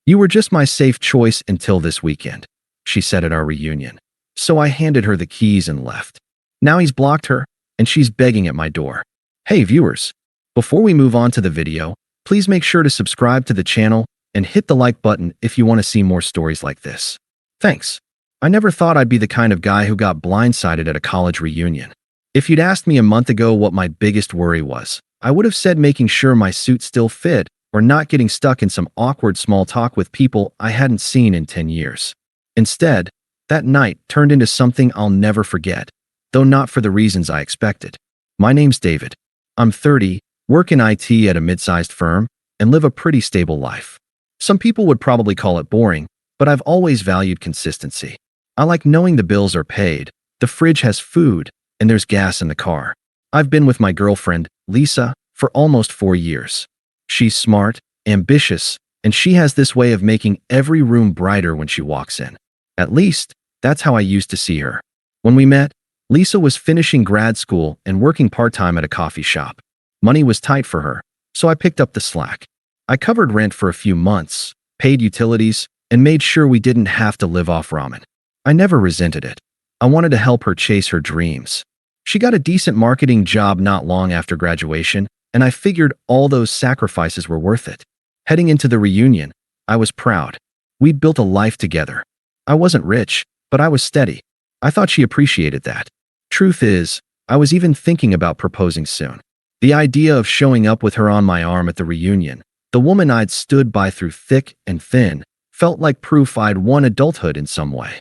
"You were just my safe choice until this weekend," she said at our reunion. So I handed her the keys and left. Now he's blocked her, and she's begging at my door. Hey viewers, before we move on to the video, please make sure to subscribe to the channel and hit the like button if you want to see more stories like this. Thanks. I never thought I'd be the kind of guy who got blindsided at a college reunion. If you'd asked me a month ago what my biggest worry was, I would have said making sure my suit still fit or not getting stuck in some awkward small talk with people I hadn't seen in 10 years. Instead, that night turned into something I'll never forget, though not for the reasons I expected. My name's David. I'm 30, work in IT at a mid-sized firm, and live a pretty stable life. Some people would probably call it boring, but I've always valued consistency. I like knowing the bills are paid, the fridge has food, and there's gas in the car. I've been with my girlfriend, Lisa, for almost 4 years. She's smart, ambitious, and she has this way of making every room brighter when she walks in. At least, that's how I used to see her. When we met, Lisa was finishing grad school and working part-time at a coffee shop. Money was tight for her, so I picked up the slack. I covered rent for a few months, paid utilities, and made sure we didn't have to live off ramen. I never resented it. I wanted to help her chase her dreams. She got a decent marketing job not long after graduation, and I figured all those sacrifices were worth it. Heading into the reunion, I was proud. We'd built a life together. I wasn't rich, but I was steady. I thought she appreciated that. Truth is, I was even thinking about proposing soon. The idea of showing up with her on my arm at the reunion, the woman I'd stood by through thick and thin, felt like proof I'd won adulthood in some way.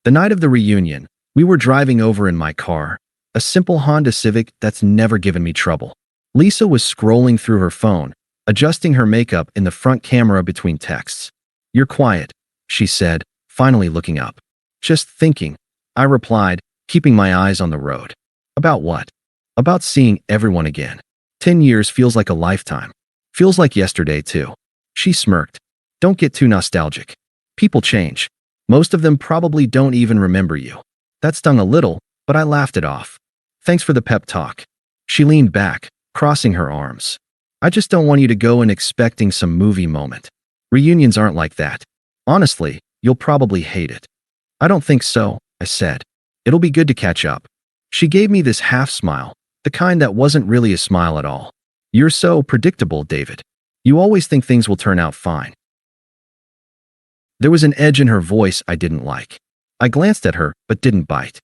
The night of the reunion, we were driving over in my car, a simple Honda Civic that's never given me trouble. Lisa was scrolling through her phone, adjusting her makeup in the front camera between texts. "You're quiet," she said, finally looking up. "Just thinking," I replied, keeping my eyes on the road. "About what?" "About seeing everyone again. 10 years feels like a lifetime. Feels like yesterday, too." She smirked. "Don't get too nostalgic. People change. Most of them probably don't even remember you." That stung a little, but I laughed it off. "Thanks for the pep talk." She leaned back, crossing her arms. "I just don't want you to go in expecting some movie moment. Reunions aren't like that. Honestly, you'll probably hate it." "I don't think so," I said. "It'll be good to catch up." She gave me this half smile, the kind that wasn't really a smile at all. "You're so predictable, David. You always think things will turn out fine." There was an edge in her voice I didn't like. I glanced at her, but didn't bite.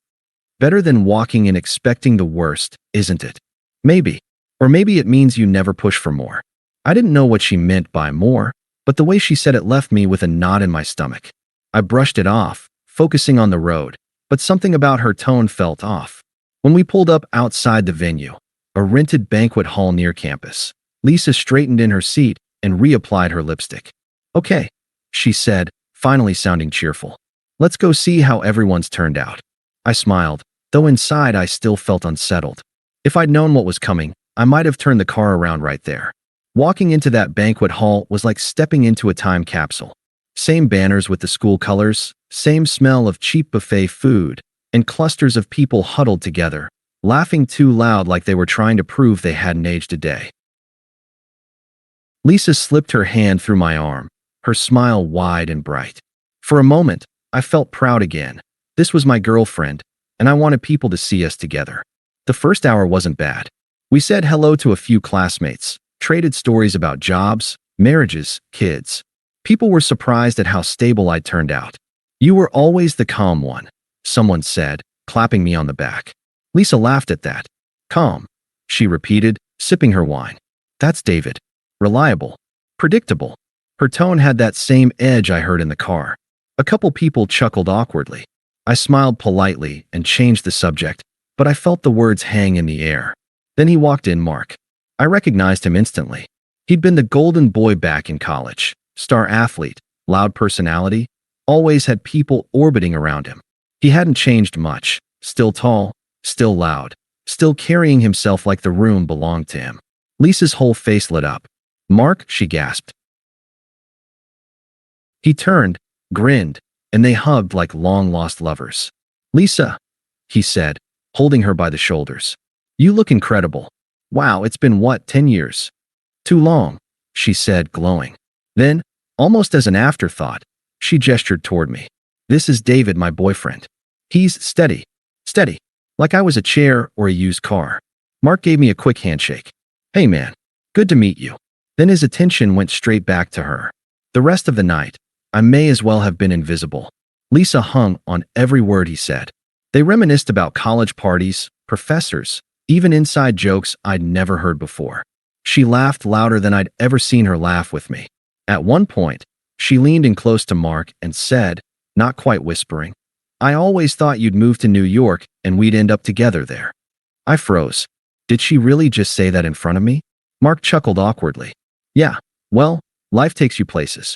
Better than walking in expecting the worst, isn't it? Maybe. Or maybe it means you never push for more. I didn't know what she meant by more, but the way she said it left me with a knot in my stomach. I brushed it off, focusing on the road, but something about her tone felt off. When we pulled up outside the venue, a rented banquet hall near campus, Lisa straightened in her seat and reapplied her lipstick. "Okay," she said, finally sounding cheerful. "Let's go see how everyone's turned out." I smiled, though inside I still felt unsettled. If I'd known what was coming, I might have turned the car around right there. Walking into that banquet hall was like stepping into a time capsule. Same banners with the school colors, same smell of cheap buffet food, and clusters of people huddled together, laughing too loud like they were trying to prove they hadn't aged a day. Lisa slipped her hand through my arm, her smile wide and bright. For a moment, I felt proud again. This was my girlfriend, and I wanted people to see us together. The first hour wasn't bad. We said hello to a few classmates, traded stories about jobs, marriages, kids. People were surprised at how stable I'd turned out. "You were always the calm one," someone said, clapping me on the back. Lisa laughed at that. "Calm," she repeated, sipping her wine. "That's David. Reliable. Predictable." Her tone had that same edge I heard in the car. A couple people chuckled awkwardly. I smiled politely and changed the subject, but I felt the words hang in the air. Then he walked in, Mark. I recognized him instantly. He'd been the golden boy back in college. Star athlete, loud personality, always had people orbiting around him. He hadn't changed much. Still tall, still loud, still carrying himself like the room belonged to him. Lisa's whole face lit up. "Mark," she gasped. He turned, grinned, and they hugged like long-lost lovers. "Lisa," he said, holding her by the shoulders. "You look incredible. Wow, it's been what, 10 years?" "Too long," she said, glowing. Then, almost as an afterthought, she gestured toward me. This is David, my boyfriend. He's steady. Steady. Like I was a chair or a used car. Mark gave me a quick handshake. Hey man, good to meet you. Then his attention went straight back to her. The rest of the night, I may as well have been invisible. Lisa hung on every word he said. They reminisced about college parties, professors, even inside jokes I'd never heard before. She laughed louder than I'd ever seen her laugh with me. At one point, she leaned in close to Mark and said, not quite whispering, I always thought you'd move to New York and we'd end up together there. I froze. Did she really just say that in front of me? Mark chuckled awkwardly. Yeah, well, life takes you places.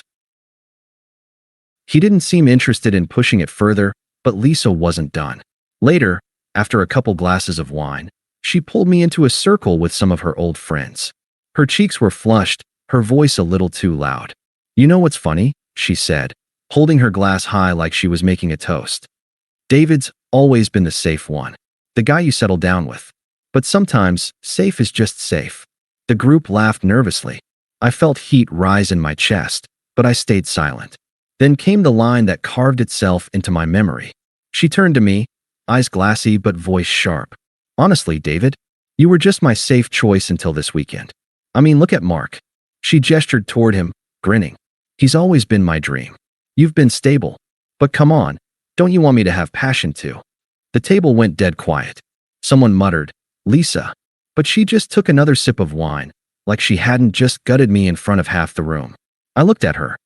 He didn't seem interested in pushing it further, but Lisa wasn't done. Later, after a couple glasses of wine, she pulled me into a circle with some of her old friends. Her cheeks were flushed, her voice a little too loud. You know what's funny? She said, holding her glass high like she was making a toast. David's always been the safe one. The guy you settle down with. But sometimes, safe is just safe. The group laughed nervously. I felt heat rise in my chest, but I stayed silent. Then came the line that carved itself into my memory. She turned to me, eyes glassy but voice sharp. Honestly, David, you were just my safe choice until this weekend. I mean, look at Mark. She gestured toward him, grinning. He's always been my dream. You've been stable. But come on, don't you want me to have passion too? The table went dead quiet. Someone muttered, Lisa. But she just took another sip of wine, like she hadn't just gutted me in front of half the room. I looked at her.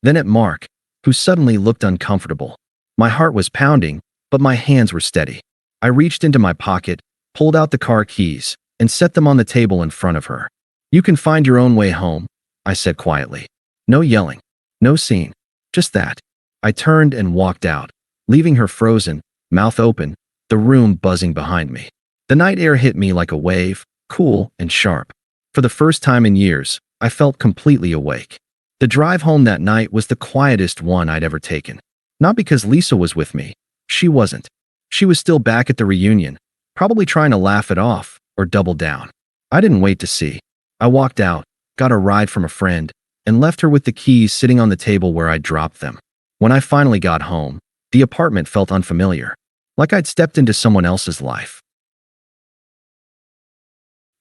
Then at Mark, who suddenly looked uncomfortable. My heart was pounding, but my hands were steady. I reached into my pocket, pulled out the car keys, and set them on the table in front of her. You can find your own way home, I said quietly. No yelling, no scene, just that. I turned and walked out, leaving her frozen, mouth open, the room buzzing behind me. The night air hit me like a wave, cool and sharp. For the first time in years, I felt completely awake. The drive home that night was the quietest one I'd ever taken. Not because Lisa was with me. She wasn't. She was still back at the reunion, probably trying to laugh it off or double down. I didn't wait to see. I walked out, got a ride from a friend, and left her with the keys sitting on the table where I'd dropped them. When I finally got home, the apartment felt unfamiliar, like I'd stepped into someone else's life.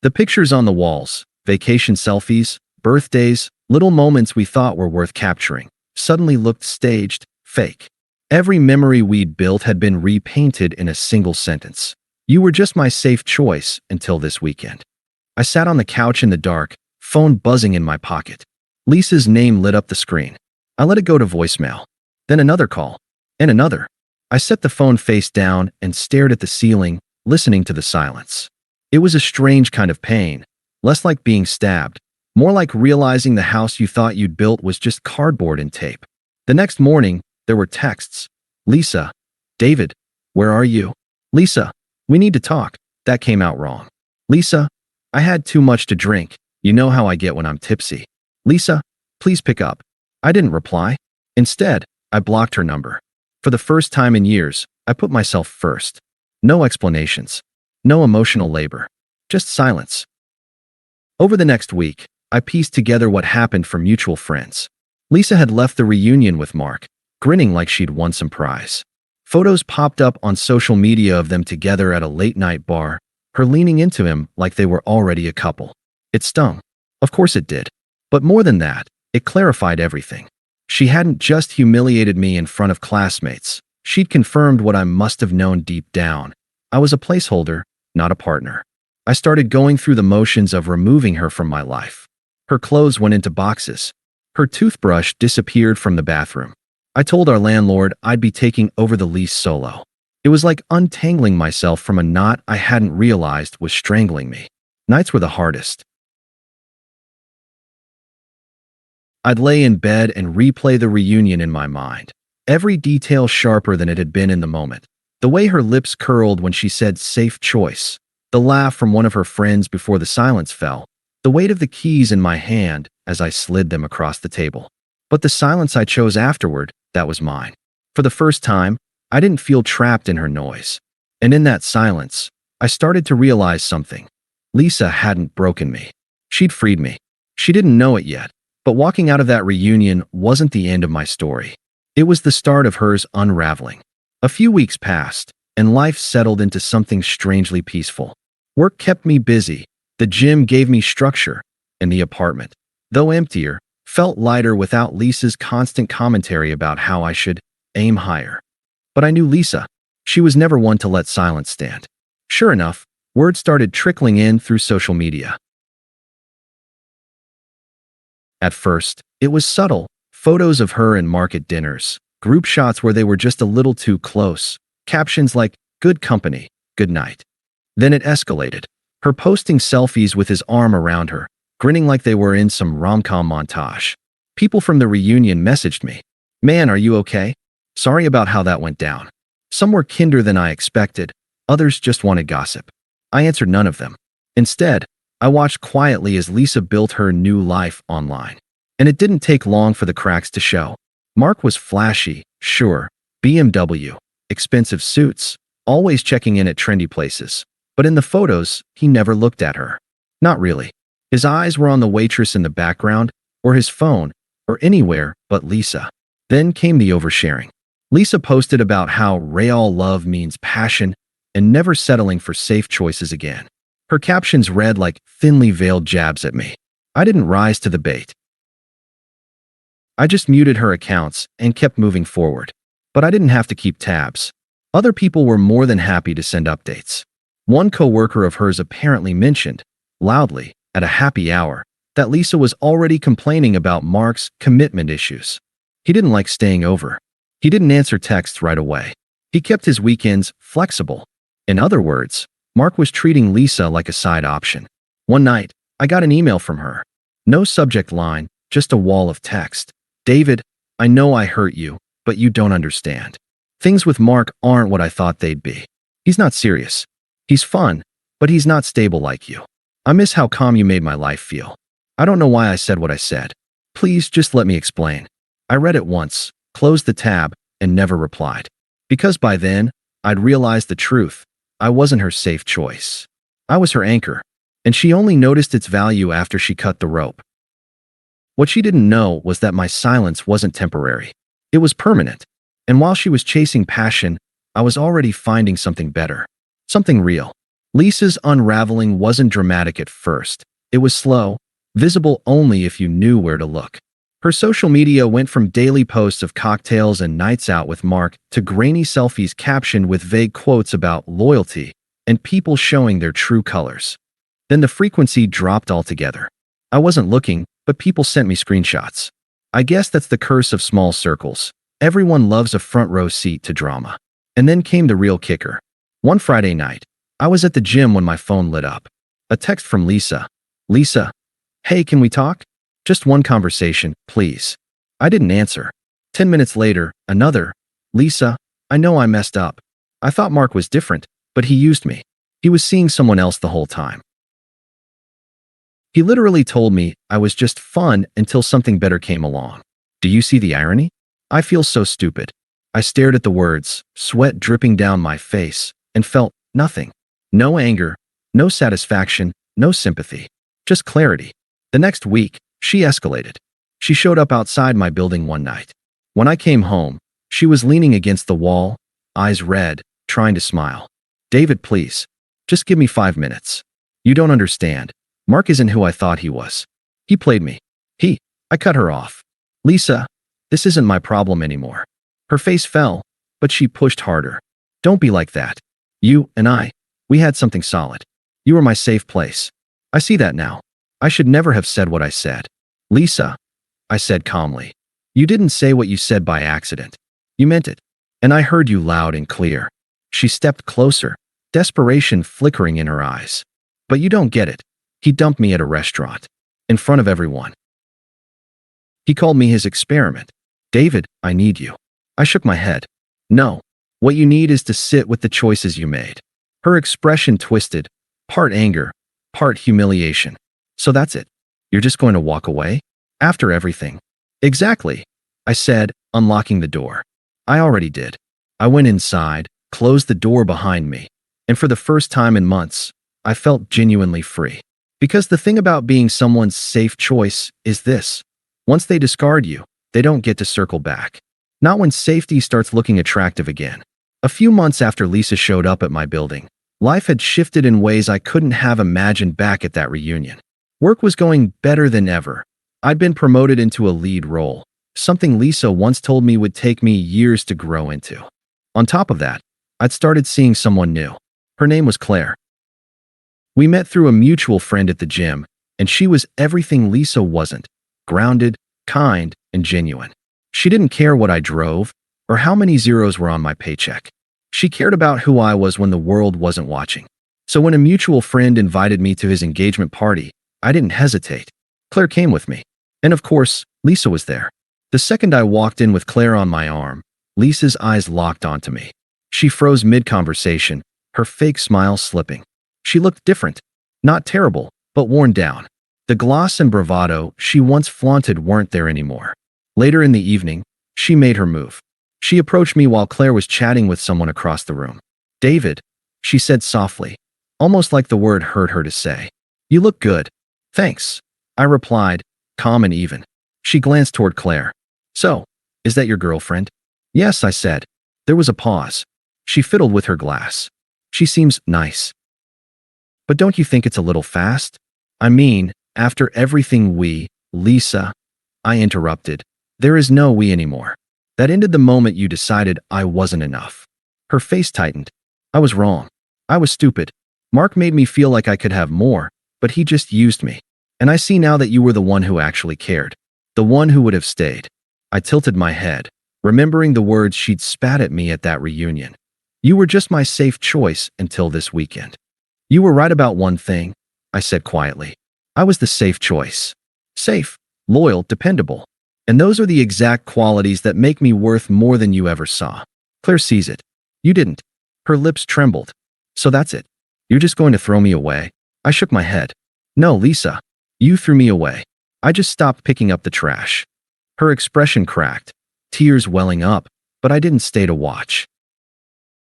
The pictures on the walls, vacation selfies, birthdays, little moments we thought were worth capturing, suddenly looked staged, fake. Every memory we'd built had been repainted in a single sentence. You were just my safe choice until this weekend. I sat on the couch in the dark, phone buzzing in my pocket. Lisa's name lit up the screen. I let it go to voicemail. Then another call. And another. I set the phone face down and stared at the ceiling, listening to the silence. It was a strange kind of pain, less like being stabbed, more like realizing the house you thought you'd built was just cardboard and tape. The next morning, there were texts. Lisa. David. Where are you? Lisa. We need to talk. That came out wrong. Lisa. I had too much to drink. You know how I get when I'm tipsy. Lisa. Please pick up. I didn't reply. Instead, I blocked her number. For the first time in years, I put myself first. No explanations. No emotional labor. Just silence. Over the next week, I pieced together what happened for mutual friends. Lisa had left the reunion with Mark, grinning like she'd won some prize. Photos popped up on social media of them together at a late-night bar, her leaning into him like they were already a couple. It stung. Of course it did. But more than that, it clarified everything. She hadn't just humiliated me in front of classmates. She'd confirmed what I must have known deep down. I was a placeholder, not a partner. I started going through the motions of removing her from my life. Her clothes went into boxes. Her toothbrush disappeared from the bathroom. I told our landlord I'd be taking over the lease solo. It was like untangling myself from a knot I hadn't realized was strangling me. Nights were the hardest. I'd lay in bed and replay the reunion in my mind. Every detail sharper than it had been in the moment. The way her lips curled when she said safe choice. The laugh from one of her friends before the silence fell. The weight of the keys in my hand as I slid them across the table. But the silence I chose afterward, that was mine. For the first time, I didn't feel trapped in her noise. And in that silence, I started to realize something. Lisa hadn't broken me. She'd freed me. She didn't know it yet, But walking out of that reunion wasn't the end of my story. It was the start of hers unraveling. A few weeks passed, and life settled into something strangely peaceful. Work kept me busy, the gym gave me structure, and the apartment, though emptier, felt lighter without Lisa's constant commentary about how I should aim higher. But I knew Lisa. She was never one to let silence stand. Sure enough, word started trickling in through social media. At first, it was subtle, photos of her and Mark at dinners, group shots where they were just a little too close, captions like, "Good company, good night." Then it escalated, her posting selfies with his arm around her, grinning like they were in some rom-com montage. People from the reunion messaged me, "Man, are you okay? Sorry about how that went down." Some were kinder than I expected, others just wanted gossip. I answered none of them. Instead, I watched quietly as Lisa built her new life online. And it didn't take long for the cracks to show. Mark was flashy, sure, BMW, expensive suits, always checking in at trendy places. But in the photos, he never looked at her. Not really. His eyes were on the waitress in the background, or his phone, or anywhere but Lisa. Then came the oversharing. Lisa posted about how real love means passion and never settling for safe choices again. Her captions read like thinly veiled jabs at me. I didn't rise to the bait. I just muted her accounts and kept moving forward. But I didn't have to keep tabs. Other people were more than happy to send updates. One coworker of hers apparently mentioned, loudly, at a happy hour, that Lisa was already complaining about Mark's commitment issues. He didn't like staying over. He didn't answer texts right away. He kept his weekends flexible. In other words, Mark was treating Lisa like a side option. One night, I got an email from her. No subject line, just a wall of text. "David, I know I hurt you, but you don't understand. Things with Mark aren't what I thought they'd be. He's not serious. He's fun, but he's not stable like you. I miss how calm you made my life feel. I don't know why I said what I said. Please just let me explain." I read it once, closed the tab, and never replied. Because by then, I'd realized the truth. I wasn't her safe choice. I was her anchor, and she only noticed its value after she cut the rope. What she didn't know was that my silence wasn't temporary. It was permanent. And while she was chasing passion, I was already finding something better. Something real. Lisa's unraveling wasn't dramatic at first. It was slow, visible only if you knew where to look. Her social media went from daily posts of cocktails and nights out with Mark to grainy selfies captioned with vague quotes about loyalty and people showing their true colors. Then the frequency dropped altogether. I wasn't looking, but people sent me screenshots. I guess that's the curse of small circles. Everyone loves a front row seat to drama. And then came the real kicker. One Friday night, I was at the gym when my phone lit up. A text from Lisa. "Lisa, hey, can we talk? Just one conversation, please." I didn't answer. 10 minutes later, another. "Lisa, I know I messed up. I thought Mark was different, but he used me. He was seeing someone else the whole time. He literally told me I was just fun until something better came along. Do you see the irony? I feel so stupid." I stared at the words, sweat dripping down my face, and felt nothing. No anger, no satisfaction, no sympathy. Just clarity. The next week, she escalated. She showed up outside my building one night. When I came home, she was leaning against the wall, eyes red, trying to smile. "David, please. Just give me 5 minutes. You don't understand. Mark isn't who I thought he was. He played me. I cut her off. "Lisa, this isn't my problem anymore." Her face fell, but she pushed harder. "Don't be like that. You and we had something solid. You were my safe place. I see that now. I should never have said what I said." "Lisa," I said calmly, "you didn't say what you said by accident. You meant it. And I heard you loud and clear." She stepped closer, desperation flickering in her eyes. "But you don't get it. He dumped me at a restaurant. In front of everyone. He called me his experiment. David, I need you." I shook my head. "No. What you need is to sit with the choices you made." Her expression twisted, part anger, part humiliation. "So that's it. You're just going to walk away? After everything?" "Exactly," I said, unlocking the door. I already did. I went inside, closed the door behind me, and for the first time in months, I felt genuinely free. Because the thing about being someone's safe choice is this: Once they discard you, they don't get to circle back. Not when safety starts looking attractive again. A few months after Lisa showed up at my building, life had shifted in ways I couldn't have imagined back at that reunion. Work was going better than ever. I'd been promoted into a lead role, something Lisa once told me would take me years to grow into. On top of that, I'd started seeing someone new. Her name was Claire. We met through a mutual friend at the gym, and she was everything Lisa wasn't: grounded, kind, and genuine. She didn't care what I drove or how many zeros were on my paycheck. She cared about who I was when the world wasn't watching. So when a mutual friend invited me to his engagement party, I didn't hesitate. Claire came with me. And of course, Lisa was there. The second I walked in with Claire on my arm, Lisa's eyes locked onto me. She froze mid-conversation, her fake smile slipping. She looked different. Not terrible, but worn down. The gloss and bravado she once flaunted weren't there anymore. Later in the evening, she made her move. She approached me while Claire was chatting with someone across the room. "David," she said softly, almost like the word hurt her to say. "You look good." "Thanks," I replied, calm and even. She glanced toward Claire. "So, is that your girlfriend?" "Yes," I said. There was a pause. She fiddled with her glass. "She seems nice. But don't you think it's a little fast?" "I mean, after everything Lisa," I interrupted. "There is no we anymore. That ended the moment you decided I wasn't enough." Her face tightened. "I was wrong. I was stupid. Mark made me feel like I could have more, but he just used me. And I see now that you were the one who actually cared. The one who would have stayed." I tilted my head, remembering the words she'd spat at me at that reunion. "You were just my safe choice until this weekend." "You were right about one thing," I said quietly. "I was the safe choice. Safe, loyal, dependable. And those are the exact qualities that make me worth more than you ever saw. Claire sees it. You didn't." Her lips trembled. "So that's it. You're just going to throw me away?" I shook my head. "No, Lisa. You threw me away. I just stopped picking up the trash." Her expression cracked, tears welling up, but I didn't stay to watch.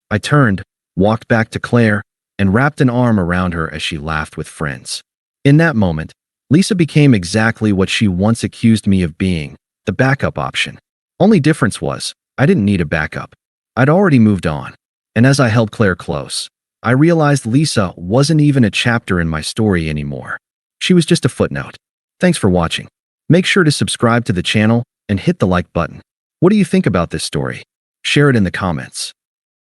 I turned, walked back to Claire, and wrapped an arm around her as she laughed with friends. In that moment, Lisa became exactly what she once accused me of being: the backup option. Only difference was, I didn't need a backup. I'd already moved on. And as I held Claire close, I realized Lisa wasn't even a chapter in my story anymore. She was just a footnote. Thanks for watching. Make sure to subscribe to the channel and hit the like button. What do you think about this story? Share it in the comments.